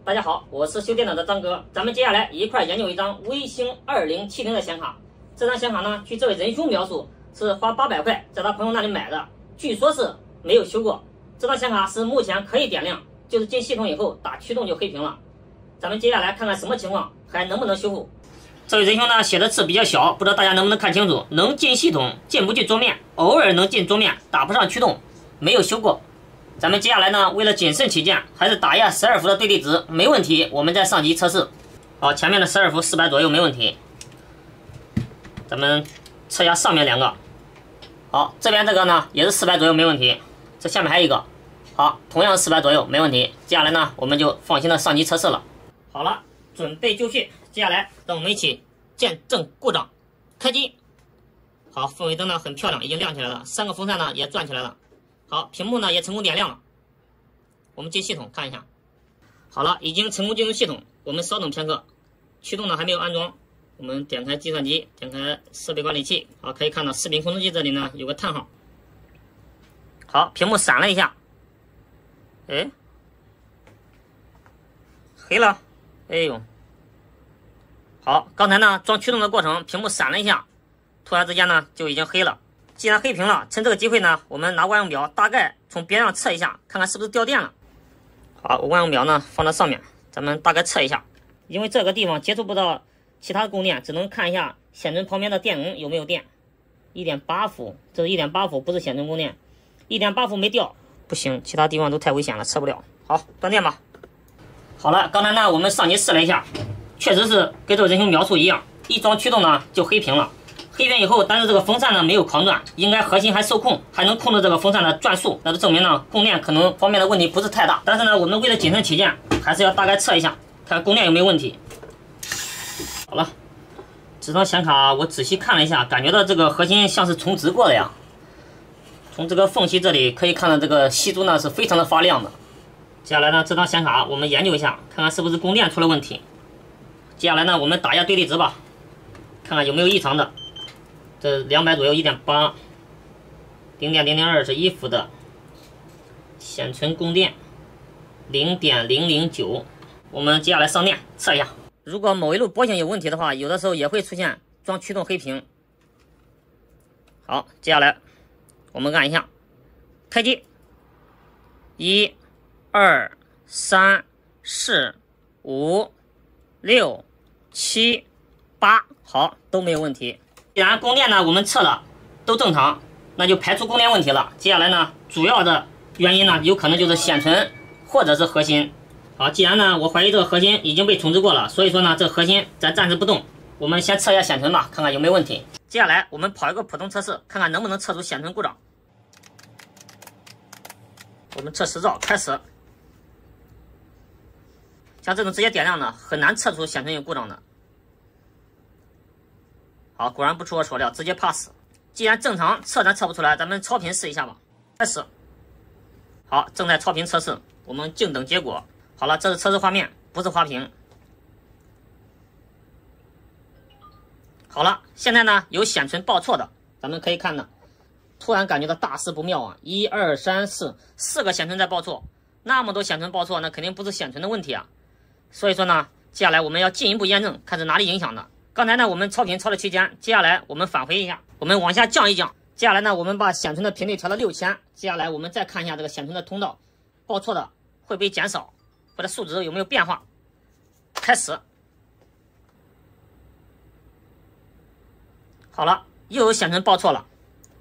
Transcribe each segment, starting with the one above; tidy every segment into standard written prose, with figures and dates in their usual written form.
大家好，我是修电脑的张哥，咱们接下来一块研究一张微星2070的显卡。这张显卡呢，据这位仁兄描述是花800块在他朋友那里买的，据说是没有修过。这张显卡是目前可以点亮，就是进系统以后打驱动就黑屏了。咱们接下来看看什么情况，还能不能修复。这位仁兄呢写的字比较小，不知道大家能不能看清楚。能进系统，进不去桌面，偶尔能进桌面，打不上驱动，没有修过。咱们接下来呢，为了谨慎起见，还是打一下12伏的对立值，没问题，我们再上机测试。好，前面的12伏400左右没问题。咱们测一下上面两个。好，这边这个呢也是400左右没问题。这下面还有一个，好，同样是400左右没问题。接下来呢，我们就放心的上机测试了。好了，准备就绪。接下来让我们一起见证故障，开机。好，氛围灯呢很漂亮，已经亮起来了，3个风扇呢也转起来了。好，屏幕呢也成功点亮了。我们进系统看一下。好了，已经成功进入系统。我们稍等片刻，驱动呢还没有安装。我们点开计算机，点开设备管理器。好，可以看到视频控制器这里呢有个叹号。好，屏幕闪了一下。哎，黑了。哎呦。好，刚才呢装驱动的过程，屏幕闪了一下，突然之间呢就已经黑了。既然黑屏了，趁这个机会呢，我们拿万用表大概从边上测一下，看看是不是掉电了。好，我万用表呢放在上面，咱们大概测一下。因为这个地方接触不到其他的供电，只能看一下显存旁边的电容有没有电。1.8伏，这是1.8伏，不是显存供电。1.8伏没掉，不行，其他地方都太危险了，测不了。好，断电吧。好了，刚才呢我们上机试了一下，确实是跟这个仁兄描述一样，一装驱动呢就黑屏了。黑屏以后，但是这个风扇呢没有狂转，应该核心还受控，还能控制这个风扇的转速，那就证明呢供电可能方面的问题不是太大。但是呢，我们为了谨慎起见，还是要大概测一下，看供电有没有问题。好了，这张显卡我仔细看了一下，感觉到这个核心像是充值过的呀。从这个缝隙这里可以看到，这个吸珠呢是非常的发亮的。接下来呢，这张显卡我们研究一下，看看是不是供电出了问题。接下来呢，我们打一下对立值吧，看看有没有异常的。这200左右 1.8 0.002 是1伏的，显存供电 0.009。我们接下来上电测一下。如果某一路波形有问题的话，有的时候也会出现装驱动黑屏。好，接下来我们按一下开机，1、2、3、4、5、6、7、8，好，都没有问题。既然供电呢我们测了都正常，那就排除供电问题了。接下来呢，主要的原因呢有可能就是显存或者是核心。好，既然呢我怀疑这个核心已经被重置过了，所以说呢这核心咱暂时不动，我们先测一下显存吧，看看有没有问题。接下来我们跑一个普通测试，看看能不能测出显存故障。我们测实照开始。像这种直接点亮的很难测出显存有故障的。好，果然不出我所料，直接 pass。既然正常测咱测不出来，咱们超频试一下吧。开始。好，正在超频测试，我们静等结果。好了，这是测试画面，不是花屏。好了，现在呢有显存报错的，咱们可以看到，突然感觉到大事不妙啊！1、2、3、4个显存在报错，那么多显存报错，那肯定不是显存的问题啊。所以说呢，接下来我们要进一步验证，看是哪里影响的。刚才呢，我们超频超了7000，接下来我们返回一下，我们往下降一降。接下来呢，我们把显存的频率调到6000。接下来我们再看一下这个显存的通道，报错的会不会减少，或者数值有没有变化。开始。好了，又有显存报错了，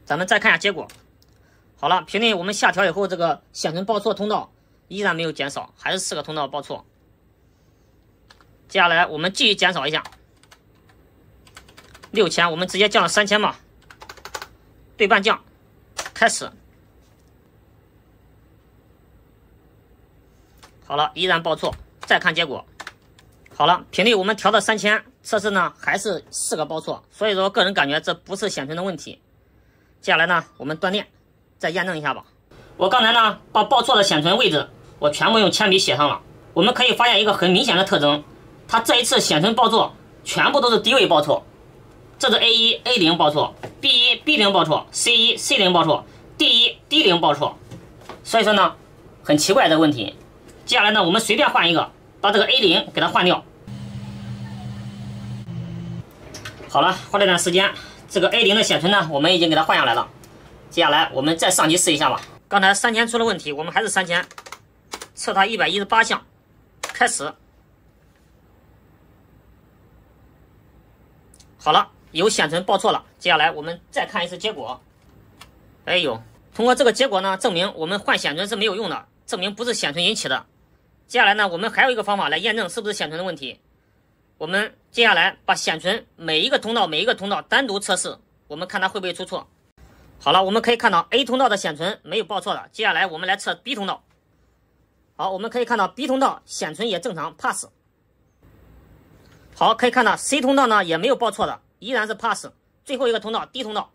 咱们再看一下结果。好了，频率我们下调以后，这个显存报错通道依然没有减少，还是4个通道报错。接下来我们继续减少一下。6000，我们直接降到3000吧，对半降，开始。好了，依然报错，再看结果。好了，频率我们调到3000，测试呢还是4个报错，所以说个人感觉这不是显存的问题。接下来呢，我们断电，再验证一下吧。我刚才呢把报错的显存位置我全部用铅笔写上了，我们可以发现一个很明显的特征，它这一次显存报错全部都是低位报错。这是 A1、A0 报错 ，B1、B0 报错 ，C1、C0 报错 ，D1、D0 报错。所以说呢，很奇怪的问题。接下来呢，我们随便换一个，把这个 A0给它换掉。好了，花了点时间，这个 A0的显存呢，我们已经给它换下来了。接下来我们再上机试一下吧。刚才3000出了问题，我们还是3000，测它118项，开始。好了，有显存报错了。接下来我们再看一次结果。哎呦，通过这个结果呢，证明我们换显存是没有用的，证明不是显存引起的。接下来呢，我们还有一个方法来验证是不是显存的问题。我们接下来把显存每一个通道单独测试，我们看它会不会出错。好了，我们可以看到 A 通道的显存没有报错的。接下来我们来测 B 通道。好，我们可以看到 B 通道显存也正常 pass。好，可以看到 C 通道呢也没有报错的，依然是 pass。最后一个通道 D 通道。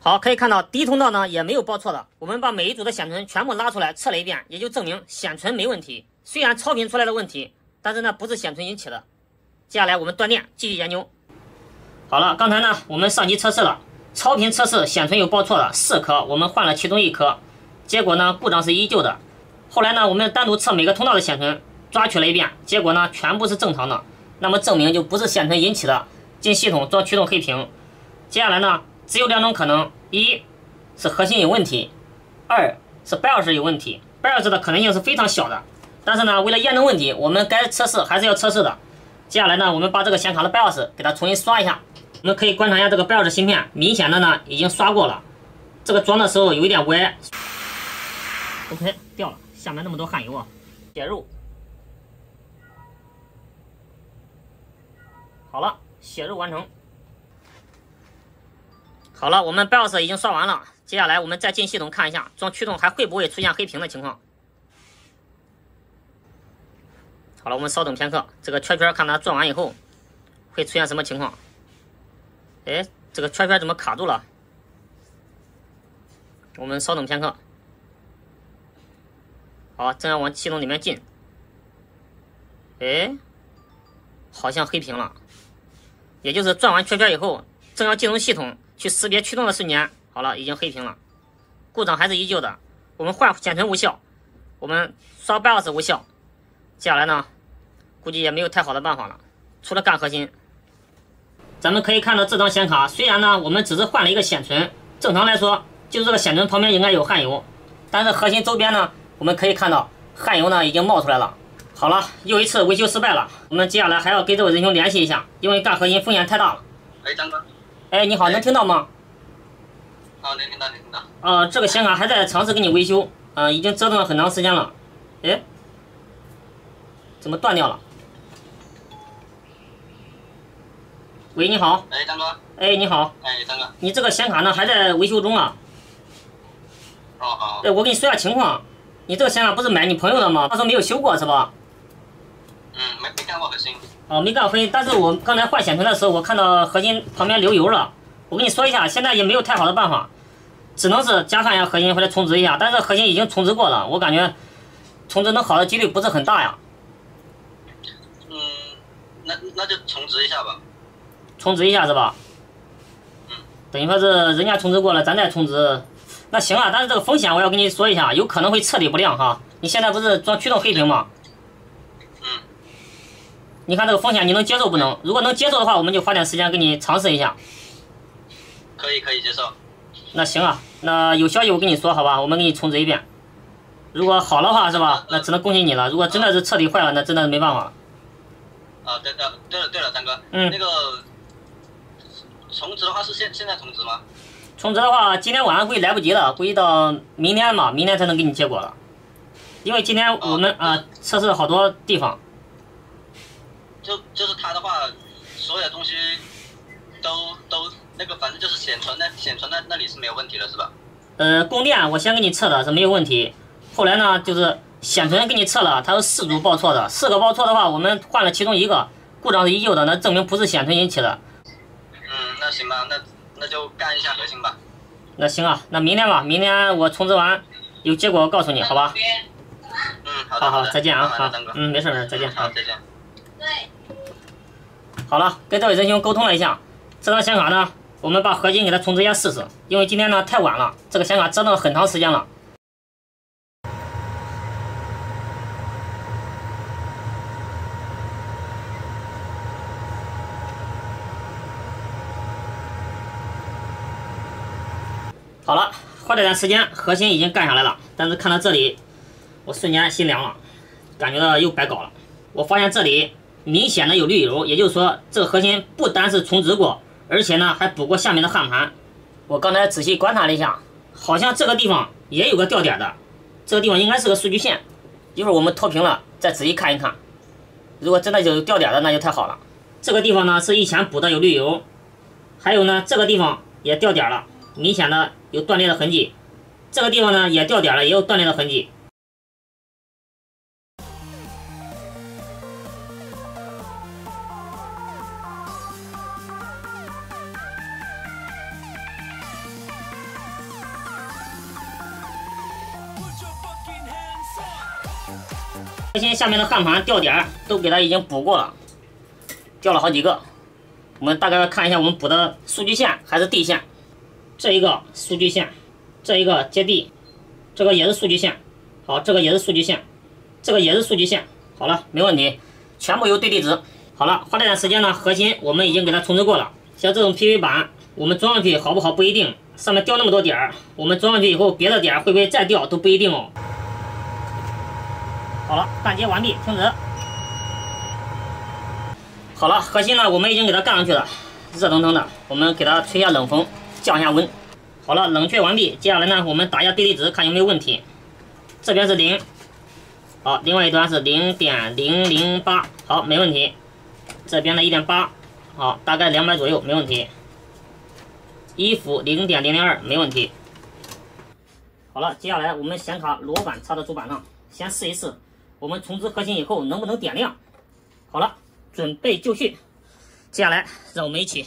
好，可以看到 D 通道呢也没有报错的。我们把每一组的显存全部拉出来测了一遍，也就证明显存没问题。虽然超频出来的问题，但是呢不是显存引起的。接下来我们断电继续研究。好了，刚才呢我们上机测试了，超频测试显存有报错的4颗，我们换了其中1颗，结果呢故障是依旧的。后来呢我们单独测每个通道的显存，抓取了一遍，结果呢全部是正常的，那么证明就不是显存引起的。进系统装驱动黑屏。接下来呢只有2种可能，一是核心有问题，2是 BIOS 有问题。BIOS 的可能性是非常小的，但是呢为了验证问题，我们该测试还是要测试的。接下来呢我们把这个显卡的 BIOS 给它重新刷一下。我们可以观察一下这个 BIOS 芯片，明显的呢已经刷过了，这个装的时候有一点歪。OK， 掉了，下面那么多焊油啊，写入。好了，写入完成。好了，我们 BIOS 已经刷完了，接下来我们再进系统看一下，装驱动还会不会出现黑屏的情况。好了，我们稍等片刻，这个圈圈看它转完以后会出现什么情况。哎，这个圈圈怎么卡住了？我们稍等片刻。好，正要往系统里面进。哎，好像黑屏了。也就是转完圈圈以后，正要进入系统去识别驱动的瞬间，好了，已经黑屏了。故障还是依旧的。我们换显存无效，我们刷 BIOS 无效。接下来呢，估计也没有太好的办法了，除了干核心。咱们可以看到这张显卡，虽然呢我们只是换了一个显存，正常来说就是这个显存旁边应该有焊油，但是核心周边呢，我们可以看到焊油呢已经冒出来了。好了，又一次维修失败了，我们接下来还要跟这位仁兄联系一下，因为干核心风险太大了。哎，张哥。哎，你好，能听到吗？能听到，能听到。这个显卡还在尝试给你维修，已经折腾了很长时间了。哎，怎么断掉了？喂，你好。哎，张哥。哎，你好。哎，张哥。你这个显卡呢还在维修中啊。哦好。哎，我跟你说下情况，你这个显卡不是买你朋友的吗？他说没有修过是吧？没干过核心。哦，没干核心，但是我刚才换显存的时候，我看到核心旁边流油了。我跟你说一下，现在也没有太好的办法，只能是加上一下核心或者重置一下。但是核心已经重置过了，我感觉重置能好的几率不是很大呀。那就重置一下吧。重置一下是吧？等于说是人家重置过了，咱再重置。那行啊，但是这个风险我要跟你说一下，有可能会彻底不亮哈。你现在不是装驱动黑屏吗？你看这个风险你能接受不能？如果能接受的话，我们就花点时间给你尝试一下。可以接受。那行啊，那有消息我跟你说好吧，我们给你重置一遍。如果好的话是吧？那只能恭喜你了。如果真的是彻底坏了，那真的是没办法。对了，张哥。那个重置的话是现在重置吗？重置的话，今天晚上估计来不及了，估计到明天吧，明天才能给你结果了。因为今天我们测试了好多地方。就是它的话，所有的东西都那个，反正就是显存那里是没有问题的，是吧？供电我先给你测的是没有问题，后来呢就是显存给你测了，它有4组报错的，4个报错的话，我们换了其中1个，故障是依旧的，那证明不是显存引起的。那行吧，那就干一下核心吧。那行啊，那明天吧，明天我重置完有结果我告诉你，好吧？好，再见啊，好，没事，再见，好，再见。对。好了，跟这位仁兄沟通了一下，这张显卡呢，我们把核心给它重置一下试试，因为今天呢太晚了，这个显卡折腾了很长时间了。好了，花这段时间核心已经干下来了，但是看到这里，我瞬间心凉了，感觉到又白搞了。我发现这里明显的有滤油，也就是说这个核心不单是重置过，而且呢还补过下面的焊盘。我刚才仔细观察了一下，好像这个地方也有个掉点的，这个地方应该是个数据线。一会儿我们脱平了再仔细看一看，如果真的有掉点的那就太好了。这个地方呢是以前补的有滤油，还有呢这个地方也掉点了，明显的有断裂的痕迹。这个地方呢也掉点了，也有断裂的痕迹。核心下面的焊盘掉点都给它已经补过了，掉了好几个。我们大概看一下我们补的数据线还是地线。这一个数据线，这一个接地，这个也是数据线。好，这个也是数据线，这个也是数据线。好了，没问题，全部有对地址。好了，花这段时间呢，核心我们已经给它重置过了。像这种 PV 板，我们装上去好不好不一定，上面掉那么多点儿，我们装上去以后别的点儿会不会再掉都不一定哦。好了，焊接完毕，停止。好了，核心呢我们已经给它干上去了，热腾腾的，我们给它吹一下冷风，降一下温。好了，冷却完毕，接下来呢我们打一下对地值，看有没有问题。这边是0，好，另外一端是0.008，好，没问题。这边的1.8，好，大概200左右，没问题。一伏0.002，没问题。好了，接下来我们显卡螺板插到主板上，先试一试。我们重置核心以后能不能点亮？好了，准备就绪。接下来让我们一起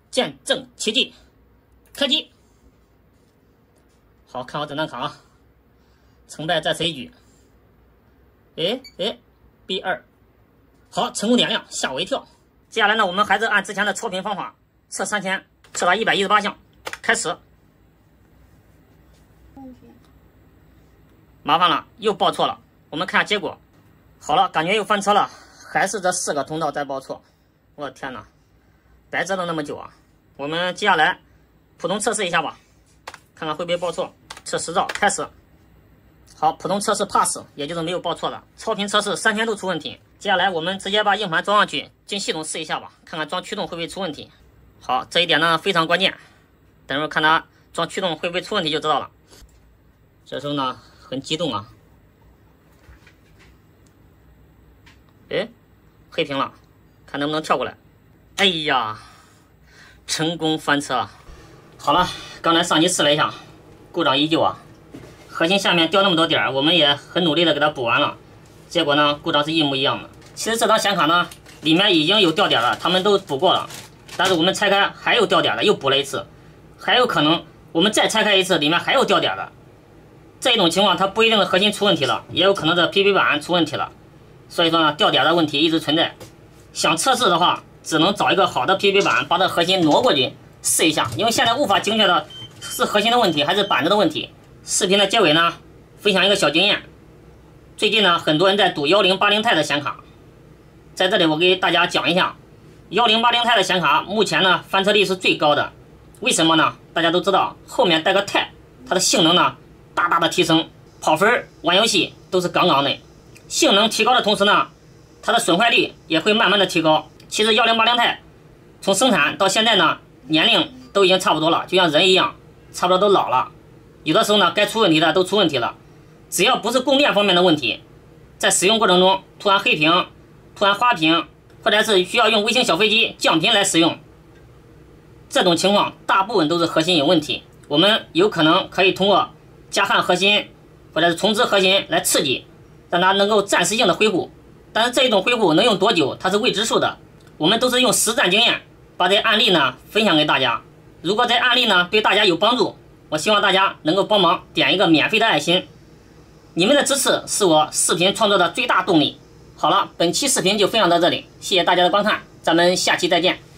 见证奇迹，开机。好，看好整张卡啊，成败在此一举。B2，好，成功点亮，吓我一跳。接下来呢，我们还是按之前的超频方法测3000，测到118项，开始。麻烦了，又报错了。我们看下结果，好了，感觉又翻车了，还是这4个通道在报错。我的天哪，白折腾那么久啊！我们接下来普通测试一下吧，看看会不会报错。测10兆开始。好，普通测试 pass， 也就是没有报错的。超频测试3000度出问题。接下来我们直接把硬盘装上去，进系统试一下吧，看看装驱动会不会出问题。好，这一点呢非常关键，等会儿看它装驱动会不会出问题就知道了。这时候呢很激动啊。黑屏了，看能不能跳过来。哎呀，成功翻车。好了，刚才上机试了一下，故障依旧啊。核心下面掉那么多点儿，我们也很努力的给它补完了，结果呢，故障是一模一样的。其实这张显卡呢，里面已经有掉点了，他们都补过了，但是我们拆开还有掉点的，又补了一次，还有可能我们再拆开一次，里面还有掉点的。这一种情况，它不一定是核心出问题了，也有可能这 PB 板出问题了。所以说呢，掉点的问题一直存在。想测试的话，只能找一个好的 PB 板，把这核心挪过去试一下。因为现在无法精确的是核心的问题还是板子的问题。视频的结尾呢，分享一个小经验。最近呢，很多人在赌1080Ti的显卡，在这里我给大家讲一下，1080Ti的显卡目前呢翻车率是最高的。为什么呢？大家都知道，后面带个 Ti， 它的性能呢大大的提升，跑分玩游戏都是杠杠的。性能提高的同时呢，它的损坏率也会慢慢的提高。其实1080Ti从生产到现在呢，年龄都已经差不多了，就像人一样，差不多都老了。有的时候呢，该出问题的都出问题了。只要不是供电方面的问题，在使用过程中突然黑屏、突然花屏，或者是需要用微型小飞机降频来使用，这种情况大部分都是核心有问题。我们有可能可以通过加焊核心或者是重置核心来刺激，让它能够暂时性的恢复，但是这一种恢复能用多久，它是未知数的。我们都是用实战经验把这案例呢分享给大家。如果这案例呢对大家有帮助，我希望大家能够帮忙点一个免费的爱心，你们的支持是我视频创作的最大动力。好了，本期视频就分享到这里，谢谢大家的观看，咱们下期再见。